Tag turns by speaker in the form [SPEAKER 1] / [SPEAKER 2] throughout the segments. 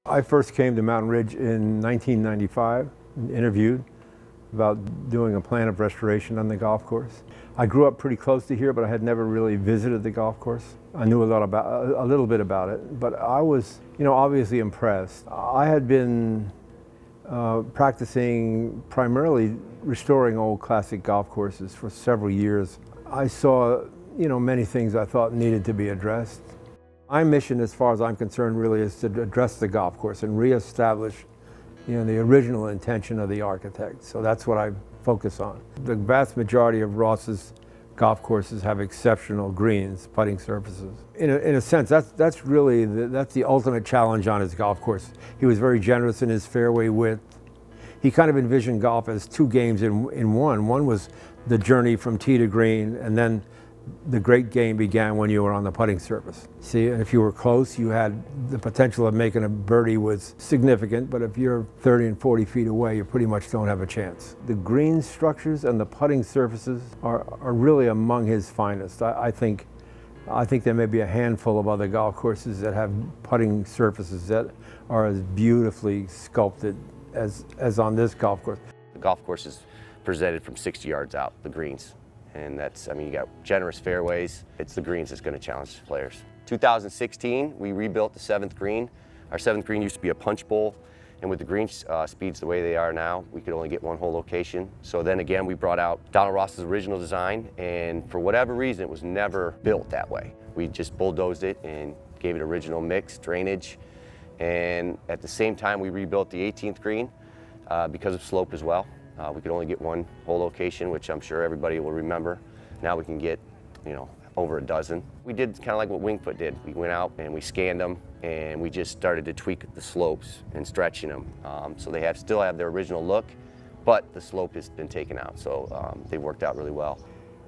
[SPEAKER 1] I first came to Mountain Ridge in 1995, interviewed about doing a plan of restoration on the golf course. I grew up pretty close to here, but I had never really visited the golf course. I knew a little bit about it, but I was, obviously impressed. I had been practicing primarily restoring old classic golf courses for several years. I saw, many things I thought needed to be addressed. My mission, as far as I'm concerned, really is to address the golf course and reestablish, the original intention of the architect. So that's what I focus on. The vast majority of Ross's golf courses have exceptional greens, putting surfaces. In a sense, that's really that's the ultimate challenge on his golf course. He was very generous in his fairway width. He kind of envisioned golf as two games in one. One was the journey from tee to green, and then the great game began when you were on the putting surface. See, and if you were close, you had the potential of making a birdie was significant, but if you're 30 and 40 feet away, you pretty much don't have a chance. The green structures and the putting surfaces are really among his finest. I think there may be a handful of other golf courses that have putting surfaces that are as beautifully sculpted as on this golf course.
[SPEAKER 2] The golf course is presented from 60 yards out, the greens. And that's, you got generous fairways. It's the greens that's going to challenge players. 2016, we rebuilt the 7th green. Our 7th green used to be a punch bowl, and with the green speeds the way they are now, we could only get one hole location. So then again, we brought out Donald Ross's original design, and for whatever reason, it was never built that way. We just bulldozed it and gave it original mix, drainage, and at the same time, we rebuilt the 18th green because of slope as well. We could only get one hole location, which I'm sure everybody will remember. Now we can get, over a dozen. We did kind of like what Wingfoot did. We went out and we scanned them, and we just started to tweak the slopes and stretching them. So they still have their original look, but the slope has been taken out, so they worked out really well.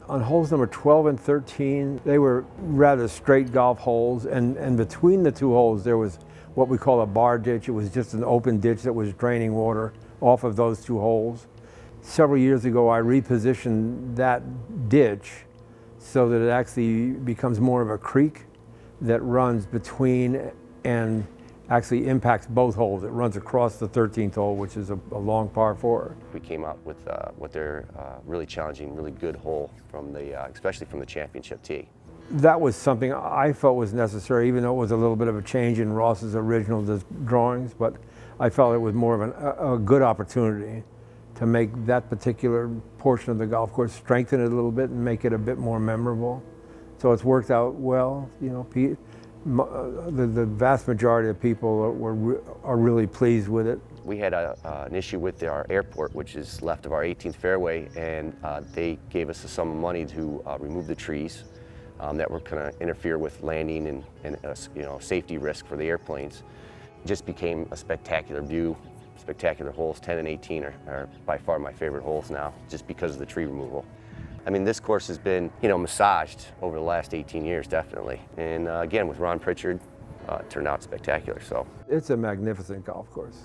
[SPEAKER 1] On holes number 12 and 13, they were rather straight golf holes, and between the two holes there was what we call a bar ditch. It was just an open ditch that was draining water off of those two holes. Several years ago, I repositioned that ditch so that it actually becomes more of a creek that runs between and actually impacts both holes. It runs across the 13th hole, which is a long par 4.
[SPEAKER 2] We came up with what they're really challenging, really good hole from especially from the championship tee.
[SPEAKER 1] That was something I felt was necessary, even though it was a little bit of a change in Ross's original drawings, but I felt it was more of a good opportunity to make that particular portion of the golf course, strengthen it a little bit and make it a bit more memorable. So it's worked out well. The vast majority of people are really pleased with it.
[SPEAKER 2] We had an issue with our airport, which is left of our 18th fairway, and they gave us a sum of money to remove the trees that were going to interfere with landing and safety risk for the airplanes. It just became a spectacular view. Spectacular holes. 10 and 18 are by far my favorite holes now, just because of the tree removal. I mean, this course has been, massaged over the last 18 years, definitely. And again, with Prichard, it turned out spectacular. So
[SPEAKER 1] it's a magnificent golf course.